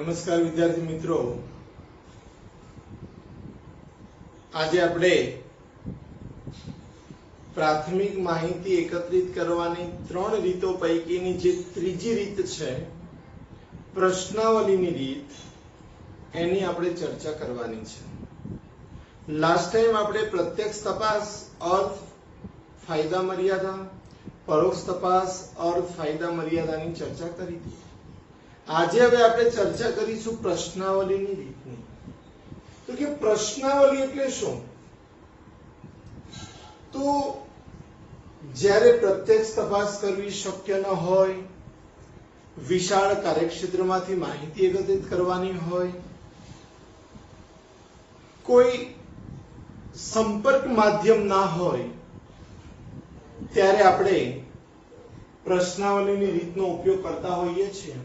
નમસ્કાર વિદ્યાર્થી મિત્રો, આજે આપણે પ્રાથમિક માહિતી એકત્રિત કરવાની ત્રણ રીતો પૈકીની જે ત્રીજી રીત છે પ્રશ્નાવલીની રીત, એની આપણે ચર્ચા કરવાની છે. લાસ્ટ ટાઈમ આપણે પ્રત્યક્ષ તપાસ અર્થ ફાયદા મર્યાદા, પરોક્ષ તપાસ અર્થ ફાયદા મર્યાદાની ચર્ચા કરી હતી. આજે હવે આપણે ચર્ચા કરીશું પ્રશ્નાવલીની રીતની. તો કે પ્રશ્નાવલી એટલે શું? તો જ્યારે પ્રત્યક્ષ તપાસ કરવી શક્ય ન હોય, વિશાળ કાર્યક્ષેત્રમાંથી માહિતી એકત્રિત કરવાની હોય, કોઈ સંપર્ક માધ્યમ ના હોય, ત્યારે આપણે પ્રશ્નાવલીની રીતનો ઉપયોગ કરતા હોઈએ છીએ.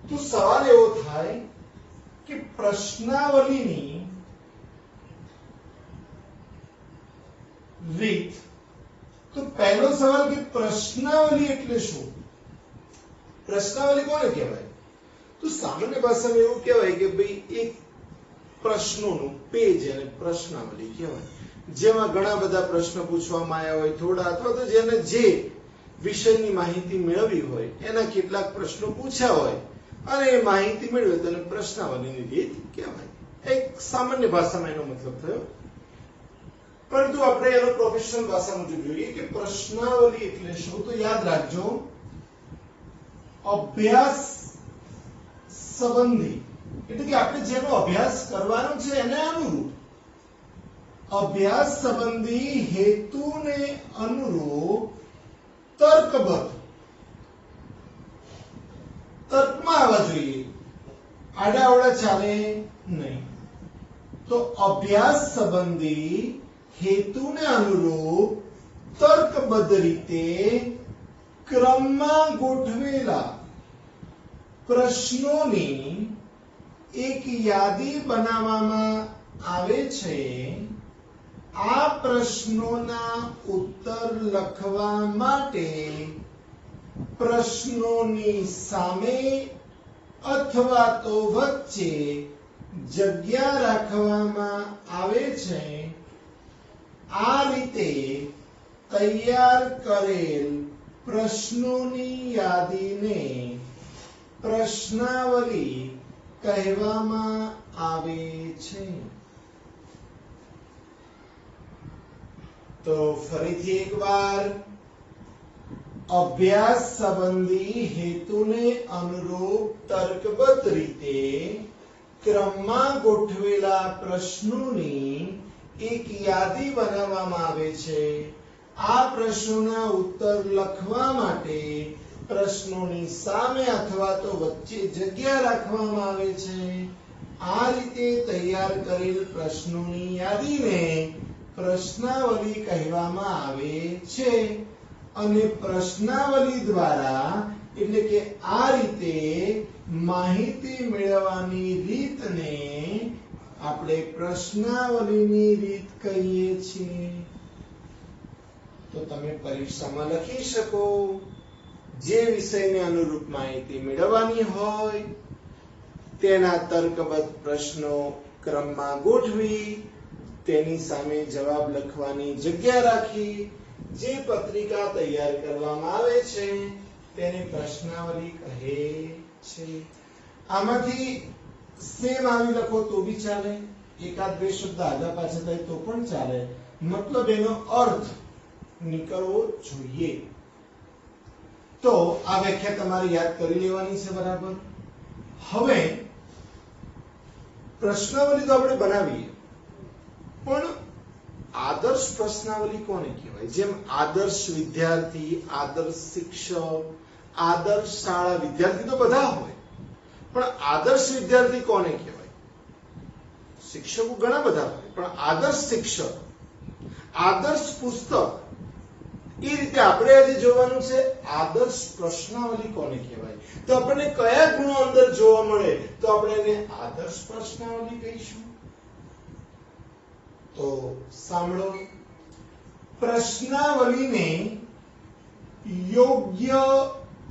તો સવાલ એવો થાય કે પ્રશ્નાવલીની રીત, તો પહેલો સવાલ કે પ્રશ્નાવલી એટલે શું? પ્રશ્નાવલી કોને કહેવાય? તો સામાન્ય ભાષામાં એવું કહેવાય કે ભાઈ એક પ્રશ્નોનું પેજ અને પ્રશ્નાવલી કહેવાય, જેમાં ઘણા બધા પ્રશ્ન પૂછવામાં આવ્યા હોય, થોડા અથવા તો જેને જે વિષયની માહિતી મેળવી હોય એના કેટલાક પ્રશ્નો પૂછ્યા હોય અને એ માહિતી મેળવે તેને પ્રશ્નાવલીની રીત કહેવાય. એક સામાન્ય ભાષામાં એનો મતલબ થયો. પરંતુ આપણે એનો પ્રોફેશનલ ભાષા મુજબ જોઈએ કે પ્રશ્નાવલી એટલે શું. તો યાદ રાખજો, અભ્યાસ સંબંધી એટલે કે આપણે જેનો અભ્યાસ કરવાનો છે એને અનુરૂપ, અભ્યાસ સંબંધી હેતુને અનુરૂપ તર્કબદ્ધ, તર્કમાં આવવા જોઈએ, આડાઅવળા ચાલે નહીં. તો અભ્યાસ સંબંધી હેતુને અનુરૂપ તર્કબદ્ધ રીતે ક્રમમાં ગોઠવેલા પ્રશ્નોની એક યાદી બનાવવામાં આવે છે. આ પ્રશ્નોના ઉત્તર લખવા માટે પ્રશ્નોની સામે અથવા તો વચ્ચે જગ્યા રાખવામાં આવે છે. આ રીતે તૈયાર કરેલ પ્રશ્નોની યાદીને પ્રશ્નાવલી કહેવામાં આવે છે. તો ફરીથી એકવાર, અભ્યાસ સંબંધી હેતુને અનુરૂપ તર્કબદ્ધ રીતે ક્રમમાં ગોઠવેલા પ્રશ્નોની એક યાદી બનાવવામાં આવે છે. આ પ્રશ્નોના ઉત્તર લખવા માટે પ્રશ્નોની સામે અથવા તો વચ્ચે જગ્યા રાખવામાં આવે છે. આ રીતે તૈયાર કરેલ પ્રશ્નોની યાદીને પ્રશ્નાવલી કહેવામાં આવે છે. અને પ્રશ્નાવલી દ્વારા એટલે કે આ રીતે માહિતી મેળવવાની રીતને આપણે પ્રશ્નાવલીની રીત કહીએ છીએ. તો તમે પરીક્ષામાં લખી શકો, જે વિષયને અનુરૂપ માહિતી મેળવવાની હોય તેના તર્કબદ્ધ પ્રશ્નો ક્રમમાં ગોઠવી, તેની સામે જવાબ લખવાની જગ્યા રાખી જે પત્રિકા તૈયાર કરવામાં આવે છે તેને પ્રશ્નાવલી કહે છે. આમાંથી સેમ આવી લખો તો બી ચાલે, એકાદ બે શબ્દ આગા પાછા થાય તો પણ ચાલે, મતલબ એનો અર્થ નીકળવો જોઈએ. તો આ વ્યાખ્યા તમારે યાદ કરી લેવાની છે, બરાબર. હવે પ્રશ્નાવલી તો આપણે બનાવીએ, પણ આદર્શ પ્રશ્નાવલી કોને કહેવાય? જેમ આદર્શ વિદ્યાર્થી, આદર્શ શિક્ષક, આદર્શ શાળા, વિદ્યાર્થી તો બધા હોય, પણ આદર્શ વિદ્યાર્થી કોને કહેવાય? શિક્ષકો ઘણા બધા હોય, પણ આદર્શ શિક્ષક, આદર્શ પુસ્તક, એ રીતે આપણે આજે જોવાનું છે આદર્શ પ્રશ્નાવલી કોને કહેવાય. તો આપણને કયા ગુણો અંદર જોવા મળે તો આપણે એને આદર્શ પ્રશ્નાવલી કહીશું. તો સાંભળો, પ્રશ્નાવલીને યોગ્ય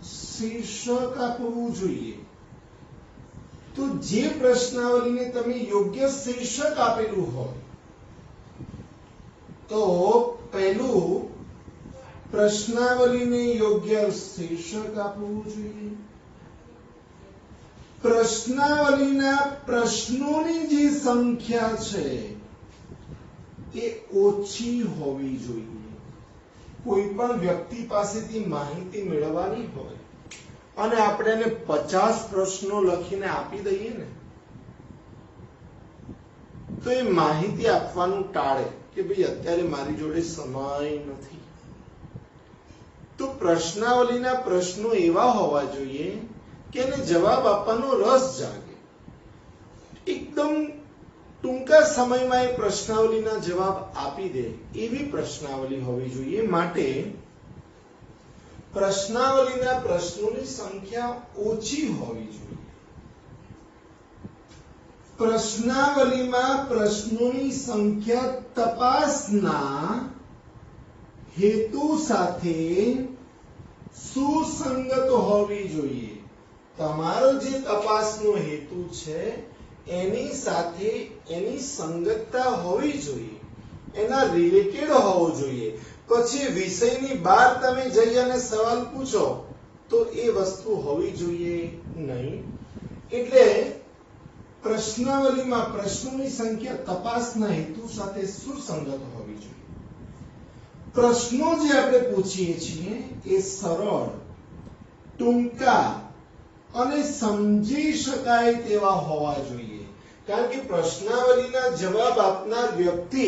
શીર્ષક આપવું જોઈએ. તો જે પ્રશ્નાવલીને તમે યોગ્ય શીર્ષક આપેલું હોય તો પહેલું પ્રશ્નાવલીને યોગ્ય શીર્ષક આપવું જોઈએ. પ્રશ્નાવલીના પ્રશ્નોની જે સંખ્યા છે એ ઓછી હોવી જોઈએ. કોઈ પણ વ્યક્તિ પાસેથી માહિતી મેળવવાની હોય અને આપણે એને 50 પ્રશ્નો લખીને આપી દઈએ ને તો એ માહિતી આપવાનું ટાળે કે ભાઈ અત્યારે મારી જોડે સમય નથી. તો પ્રશ્નાવલીના પ્રશ્નો એવા હોવા જોઈએ કે એને જવાબ આપવાનો રસ જાગે. એકદમ ટૂંકા સમયમાં એ પ્રશ્નાવલીના જવાબ આપી દે એવી પ્રશ્નાવલી હોવી જોઈએ. માટે પ્રશ્નાવલીના પ્રશ્નોની સંખ્યા ઓછી હોવી જોઈએ. પ્રશ્નાવલીમાં પ્રશ્નોની સંખ્યા તપાસના હેતુ સાથે સુસંગત હોવી જોઈએ. તમારો જે તપાસનો હેતુ છે એની સાથે એની સંગતતા હોવી જોઈએ, એના રિલેટેડ હોવો જોઈએ. પછી વિષયની બહાર તમે જઈ અને સવાલ પૂછો તો એ વસ્તુ હોવી જોઈએ નહીં. એટલે પ્રશ્નાવલીમાં પ્રશ્નોની સંખ્યા તપાસના હેતુ સાથે સુસંગત હોવી જોઈએ. પ્રશ્નો જે આપણે પૂછીએ છીએ એ સરળ, ટૂંકા અને સમજી શકાય તેવા હોવા જોઈએ. કારણ કે પ્રશ્નાવલીના જવાબ આપનાર વ્યક્તિ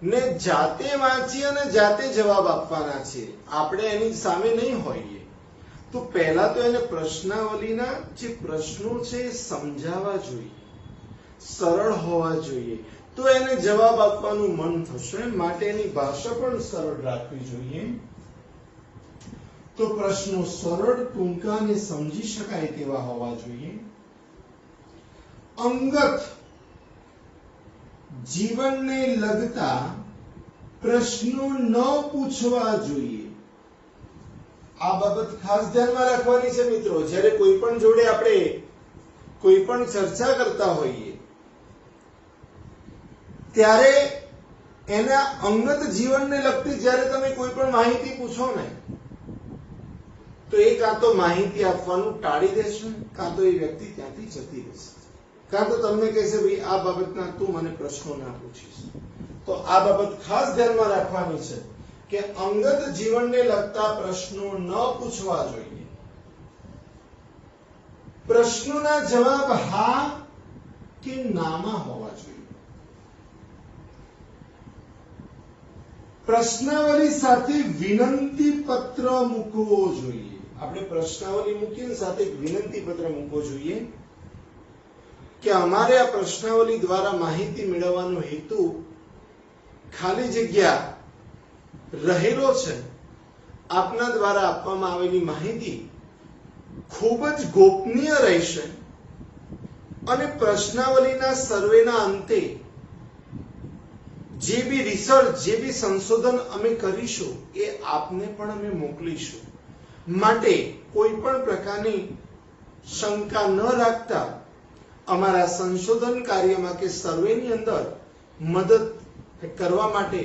ને જાતે વાંચી અને જાતે જવાબ આપવાના છે, આપણે એની સામે નહીં હોઈએ. તો પહેલા તો એને પ્રશ્નાવલીના જે પ્રશ્નો છે એ સમજાવવા જોઈએ, સરળ હોવા જોઈએ, તો એને જવાબ આપવાનું મન થશે. માટે એની ભાષા પણ સરળ રાખવી જોઈએ. તો પ્રશ્નો સરળ, ટૂંકા અને સમજી શકાય તેવા હોવા જોઈએ. અંગત જીવનને લગતા પ્રશ્નો ન પૂછવા જોઈએ. આ બાબત ખાસ ધ્યાનમાં રાખવાની છે મિત્રો. જ્યારે કોઈ પણ જોડે આપણે કોઈ પણ ચર્ચા કરતા હોઈએ ત્યારે એના અંગત જીવનને લગતી જ્યારે તમે કોઈ પણ માહિતી પૂછો ને તો એ કાં તો માહિતી આપવાનું ટાળી દેશે, કાં તો એ વ્યક્તિ ત્યાંથી જતી રહેશે, કાં તો તમને કહેશે ભાઈ આ બાબતના તું મને પ્રશ્નો ના પૂછીશ. તો આ બાબત ખાસ ધ્યાનમાં રાખવાની છે કે અંગત જીવનને લગતા પ્રશ્નો ન પૂછવા જોઈએ. પ્રશ્નોના જવાબ હા કે નામાં હોવા જોઈએ. પ્રશ્નાવલી સાથે વિનંતી પત્ર મૂકવો જોઈએ. આપણે પ્રશ્નાવલી મૂકીને સાથે એક વિનંતી પત્ર મૂકવો જોઈએ કે અમારે આ પ્રશ્નાવલી દ્વારા માહિતી મેળવવાનો હેતુ ખાલી જગ્યા રહેલો છે. આપના દ્વારા આપવામાં આવેલી માહિતી ખૂબ જ ગોપનીય રહેશે અને પ્રશ્નાવલીના સર્વેના અંતે જે બી રિસર્ચ, જે બી સંશોધન અમે કરીશું એ આપને પણ અમે મોકલીશું. માટે કોઈ પણ પ્રકારની શંકા ન રાખતા અમારા સંશોધન કાર્યમાં કે સર્વેની અંદર મદદ કરવા માટે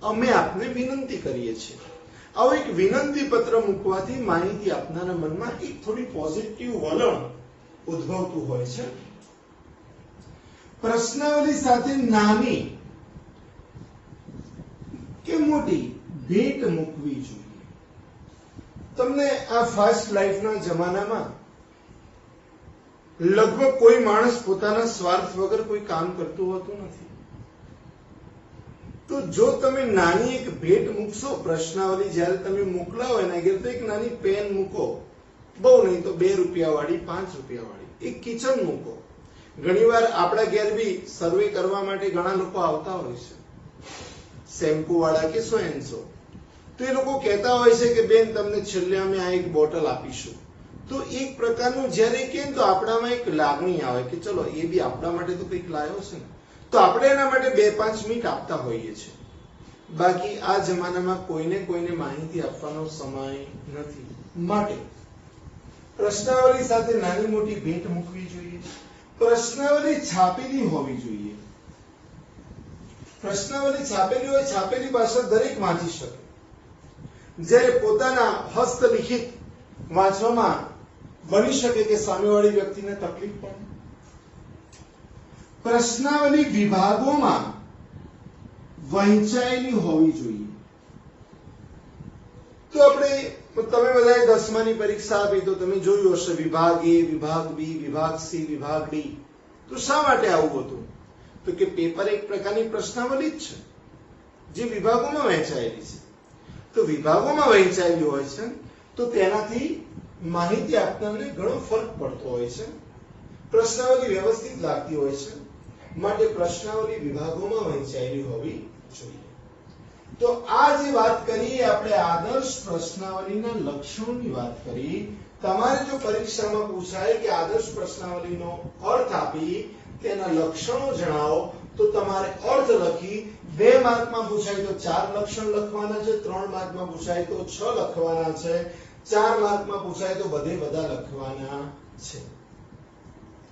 અમે આપને વિનંતી કરીએ છીએ. આવો એક વિનંતી પત્ર મૂકવાથી માહિતી આપનારા મનમાં એક થોડી પોઝિટિવ વલણ ઉદ્ભવતું હોય છે. પ્રશ્નાવલી સાથે નાની કે મોટી ભેટ મૂકવી જોઈએ. તમને આ ફાસ્ટ લાઈફના જમાનામાં લગભગ કોઈ માણસ પોતાના સ્વાર્થ વગર કોઈ કામ કરતું હોતું નથી. તો જો તમે નાની એક ભેટ મૂકશો, પ્રશ્નાવલી જ્યારે તમે મોકલાવો એના ઘેર તો એક નાની પેન મૂકો, બહુ નહીં તો 2 રૂપિયા વાળી, 5 રૂપિયા વાળી એક કિચન મૂકો. ઘણીવાર આપણા ઘેર બી સર્વે કરવા માટે ઘણા લોકો આવતા હોય છે, શેમ્પુ વાળા કે સો એન્ડ સો. તો એ લોકો કહેતા હોય છે કે બેન તમને છેલ્લે અમે આ એક બોટલ આપીશું. તો એક પ્રકારનું જ્યારે કે તો આપણામાં એક લાગણી આવે કે ચલો એ બી આપણા માટે તો કંઈક લાવ્યો છે ને, તો આપણે એના માટે 2-5 મિનિટ આપતા હોઈએ છીએ. બાકી આ જમાનામાં કોઈને માહિતી આપવાનો સમય નથી. માટે પ્રશ્નાવલી સાથે નાની મોટી ભેટ મૂકવી જોઈએ, પ્રશ્નાવલી છાપેલી હોવી જોઈએ. પ્રશ્નાવલી છાપેલી હોય, છાપેલી ભાષા દરેક વાંચી શકે. જ્યારે પોતાના હસ્તલિખિત વાંચવામાં બની શકે કે સામેવાળી વ્યક્તિને તકલીફ પડે. પ્રશ્નાવલી વિભાગોમાં વહેંચાયેલી હોવી જોઈએ. તો આપણે તમે બધાએ 10માની પરીક્ષા આપી તો તમે જોયું હશે વિભાગ A, વિભાગ B, વિભાગ C, વિભાગ D. તો શા માટે આવું હતું? તો કે પેપર એક પ્રકારની પ્રશ્નાવલી જ છે જે વિભાગોમાં વહેંચાયેલી છે. તો વિભાગોમાં વહેંચાયેલી હોય છે તો તેનાથી માહિતી આપનારને ઘણો ફરક પડતો હોય છે. પ્રશ્નાવલી વ્યવસ્થિત લાગતી હોય છે, માટે પ્રશ્નાવલી વિભાગોમાં વહેંચાયેલી હોવી જોઈએ. તો આ જે વાત કરી આપણે આદર્શ પ્રશ્નાવલીના લક્ષણોની વાત કરી. તમારે જો પરીક્ષામાં પૂછાય કે આદર્શ પ્રશ્નાવલીનો અર્થ આપી તેના લક્ષણો જણાવો તો તમારે અર્થ લખી 2 માર્કમાં પૂછાય તો 4 લક્ષણ લખવાના છે, 3 માર્કમાં પૂછાય તો 6 લખવાના છે, 4 માર્કમાં પૂછાય તો બધે બધા લખવાના છે.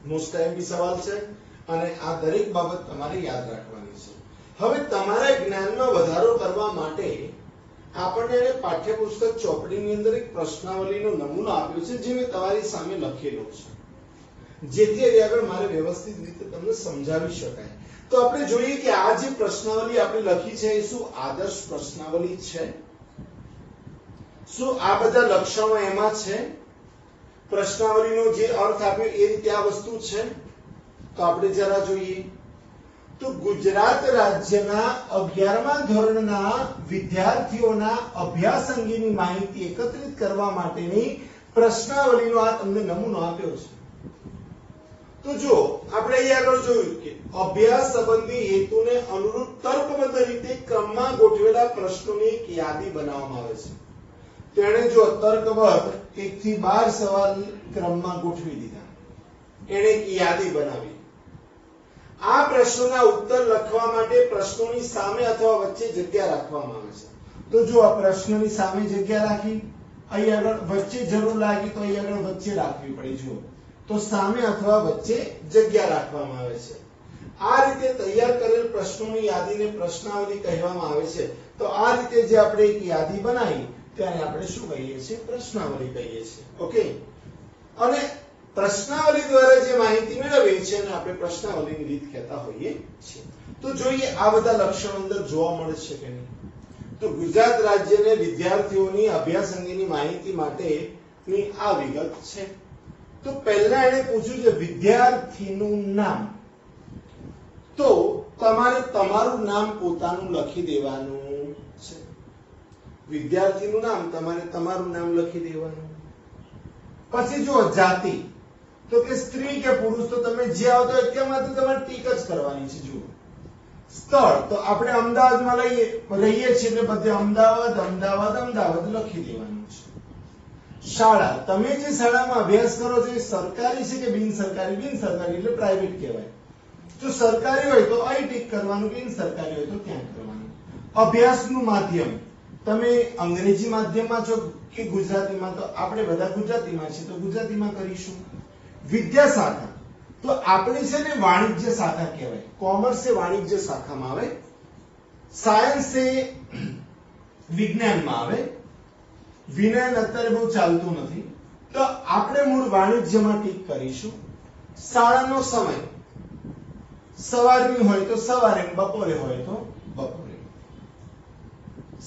મોસ્ટ આઈએમપી સવાલ છે અને આ દરેક બાબત તમારે યાદ રાખવાની છે. હવે તમારા જ્ઞાનમાં વધારો કરવા માટે આપણને એને પાઠ્યપુસ્તક ચોપડીની અંદર એક પ્રશ્નાવલીનો નમૂનો આપ્યો છે જે મેં તમારી સામે લખેલો છે, જેથી હવે આગળ મારે વ્યવસ્થિત રીતે તમને સમજાવી શકાય. તો આપણે જોઈએ કે આ જે પ્રશ્નાવલી આપણે લખી છે એ શું આદર્શ પ્રશ્નાવલી છે? શું આ બધા લક્ષણો એમાં છે? પ્રશ્નાવલીનો જે અર્થ આપ્યો એ રીતે આ વસ્તુ છે? તો આપણે જરા જોઈએ. તો ગુજરાત રાજ્યના 11મા ધોરણના વિદ્યાર્થીઓના અભ્યાસ અંગેની માહિતી એકત્રિત કરવા માટેની પ્રશ્નાવલીનો આ તમને નમૂનો આપ્યો છે. તો જો આપણે અહીં આગળ જોયું કે અભ્યાસ સંબંધી હેતુને અનુરૂપ તર્કબદ્ધ રીતે ક્રમમાં ગોઠવેલા પ્રશ્નોની એક યાદી બનાવવામાં આવે છે. તેણે જો તર્કબદ્ધ 1 થી 12 સવાલ ક્રમમાં ગોઠવી દીધા, એણે એક યાદી બનાવી. આ પ્રશ્નોના ઉત્તર લખવા માટે પ્રશ્નોની સામે અથવા વચ્ચે જગ્યા રાખવામાં આવે છે. તો જો આ પ્રશ્નની સામે જગ્યા રાખી, અહીં આગળ વચ્ચે જરૂર લાગી તો અહીં આગળ વચ્ચે રાખવી પડી. જો તો સામે અથવા વચ્ચે જગ્યા રાખવામાં આવે છે. આ રીતે તૈયાર કરેલ પ્રશ્નોની યાદીને પ્રશ્નાવલી કહેવામાં આવે છે. તો આ રીતે જે આપણે એક યાદી બનાવી તેને આપણે શું કહીએ છીએ? પ્રશ્નાવલી કહીએ છીએ. ઓકે. અને પ્રશ્નાવલી દ્વારા જે માહિતી મેળવીએ છીએ અને આપણે પ્રશ્નાવલીની રીત કહેતા હોઈએ છીએ. તો જોઈએ આ બધા લક્ષણો અંદર જોવા મળે છે કે નહીં. તો ગુજરાત રાજ્યને વિદ્યાર્થીઓની અભ્યાસ અંગેની માહિતી માટેની આ વિગત છે. તો પહેલા એને પૂછ્યું છે વિદ્યાર્થીનું નામ. તો તમારે તમારું નામ પોતાનું લખી દેવાનું છે. વિદ્યાર્થીનું નામ તમારે તમારું નામ લખી દેવાનું. પછી જો જાતિ, તો કે સ્ત્રી કે પુરુષ, તો તમે જે આવતો હોય તેમાંથી તમારે ટીક જ કરવાની છે. જુઓ સ્થળ, તો આપણે અમદાવાદમાં રહીએ છીએ એટલે બધે અમદાવાદ અમદાવાદ અમદાવાદ લખી દેવાનું છે. શાળા, તમે જે શાળામાં અભ્યાસ કરો છો એ સરકારી છે કે બિનસરકારી? બિનસરકારી એટલે પ્રાઇવેટ કહેવાય. જો સરકારી હોય તો અહીં ટીક કરવાનું, બિનસરકારી હોય તો ત્યાં કરવાનું. અભ્યાસનું માધ્યમ, તમે અંગ્રેજી માધ્યમમાં છો કે ગુજરાતીમાં? તો આપણે બધા ગુજરાતીમાં છીએ તો ગુજરાતીમાં કરીશું. વિદ્યા શાખા, તો આપણી છે ને વાણિજ્ય શાખા કહેવાય. કોમર્સ એ વાણિજ્ય શાખામાં આવે, સાયન્સ એ વિજ્ઞાનમાં આવે, વિજ્ઞાન અત્યારે બહુ ચાલતું નથી તો આપણે મૂળ વાણિજ્યમાં ટીક કરીશું. શાળાનો સમય, સવારની હોય તો સવારે, બપોરે હોય તો બપોરે.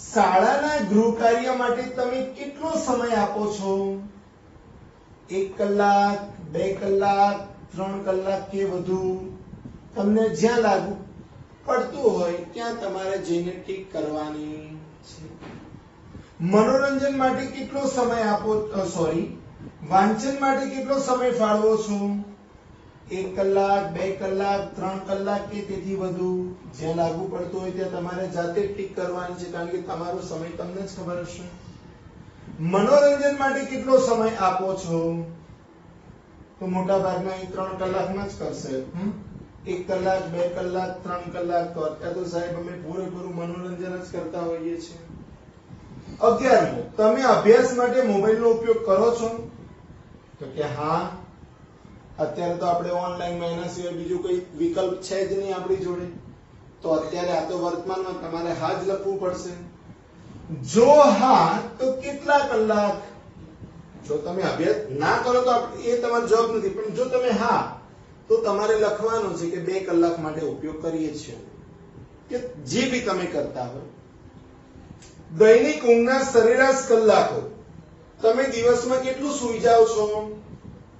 શાળાના ગૃહ કાર્ય માટે તમે કેટલો સમય આપો છો? 1 કલાક, 2 કલાક, 3 કલાક કે વધુ? તમને જ્યાં લાગુ પડતું હોય ત્યાં તમારે જઈને ટીક કરવાની છે. મનોરંજન માટે કેટલો સમય આપો? વાંચન માટે કેટલો સમય ફાળવો છો? 1 કલાક, 2 કલાક, 3 કલાક કે તેથી વધુ? જ્યાં લાગુ પડતું હોય ત્યાં તમારે જાતે ટીક કરવાની છે, કારણ કે તમારો સમય તમને જ ખબર હશે. મનોરંજન માટે કેટલો સમય આપો છો? તો મોટા ભાગના 3 કલાકમાં જ કરશે. 1 કલાક, 2 કલાક, 3 કલાક. તો અત્યારે તો સાહેબ અમે પૂરેપૂરું મનોરંજન જ કરતા હોઈએ છીએ. 11મો, તમે અભ્યાસ માટે મોબાઈલનો ઉપયોગ કરો છો? તો કે હા, અત્યારે તો આપણે ઓનલાઈનમાં એના સિવાય બીજું કોઈ વિકલ્પ છે જ નહીં આપણી જોડે, તો અત્યારે આ તો વર્તમાનમાં તમારે હા જ લખવું પડશે. જો હા તો કેટલા કલાક? જો તમે અભ્યાસ ના કરો તો એ તમારો જવાબ નથી, પણ જો તમે હા તો તમારે લખવાનું છે કે 2 કલાક માટે ઉપયોગ કરીએ છીએ, કે જે બી તમે કરતા હોય. દૈનિક ઊંઘના સરેરાશ કલાકો, તમે દિવસમાં કેટલું સૂઈ જાઓ છો?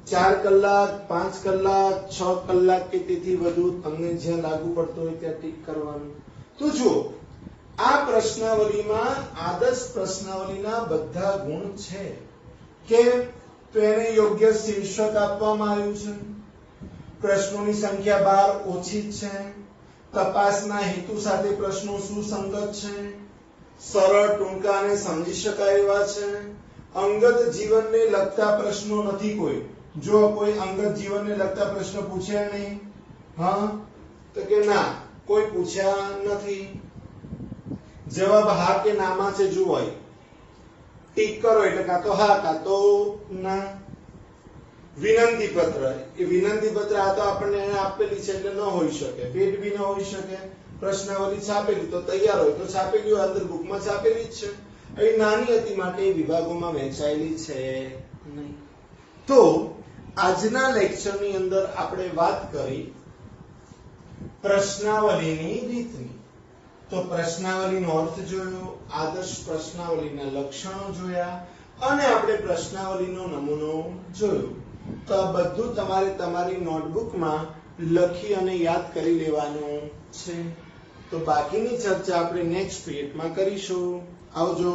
4 કલાક, 5 કલાક, 6 કલાક કે તેથી વધુ, તમને જ્યાં લાગુ પડતો હોય ત્યાં ટીક કરવાનું. તો જુઓ, આ પ્રશ્નાવલીમાં આદર્શ પ્રશ્નાવલીના બધા ગુણ છે. કેમ? તો એને યોગ્ય શીર્ષક આપવામાં આવ્યું છે, પ્રશ્નોની સંખ્યા 12 ઓછી છે, તપાસના હેતુ સાથે પ્રશ્નો સુસંગત છે, સરળ, ટૂંકા અને સમજી શકાય એવા છે, અંગત જીવનને લગતા પ્રશ્નો નથી કોઈ. જો કોઈ અંગત જીવનને લગતા પ્રશ્નો પૂછ્યા નહીં, હા તો કે ના, કોઈ પૂછ્યા નથી. જવાબ હા કે નામાં છે જુઓ, ટીક કરો એટલે કાં તો હા કાં તો ના. વિનંતી પત્ર, એ વિનંતી પત્ર આ તો આપણને આપેલી છે એટલે ન હોઈ શકે, પેટ બી ન હોઈ શકે. પ્રશ્નાવલી છાપેલી તો તૈયાર હોય તો છાપેલી હોય, અંદર બુકમાં છાપેલી જ છે. એ નાની હતી માટે વિભાગોમાં વહેંચાયેલી છે નહીં. તો આજના લેક્ચરની અંદર આપણે વાત કરી પ્રશ્નાવલીની રીતની. તો પ્રશ્નાવલીનો અર્થ જોયો, આદર્શ પ્રશ્નાવલીના લક્ષણો જોયા અને આપણે પ્રશ્નાવલીનો નમૂનો જોયો. તો આ બધું તમારે તમારી નોટબુકમાં લખી અને યાદ કરી લેવાનું છે. તો બાકીની ચર્ચા આપણે નેક્સ્ટ પીરિયડમાં કરીશું. આવજો.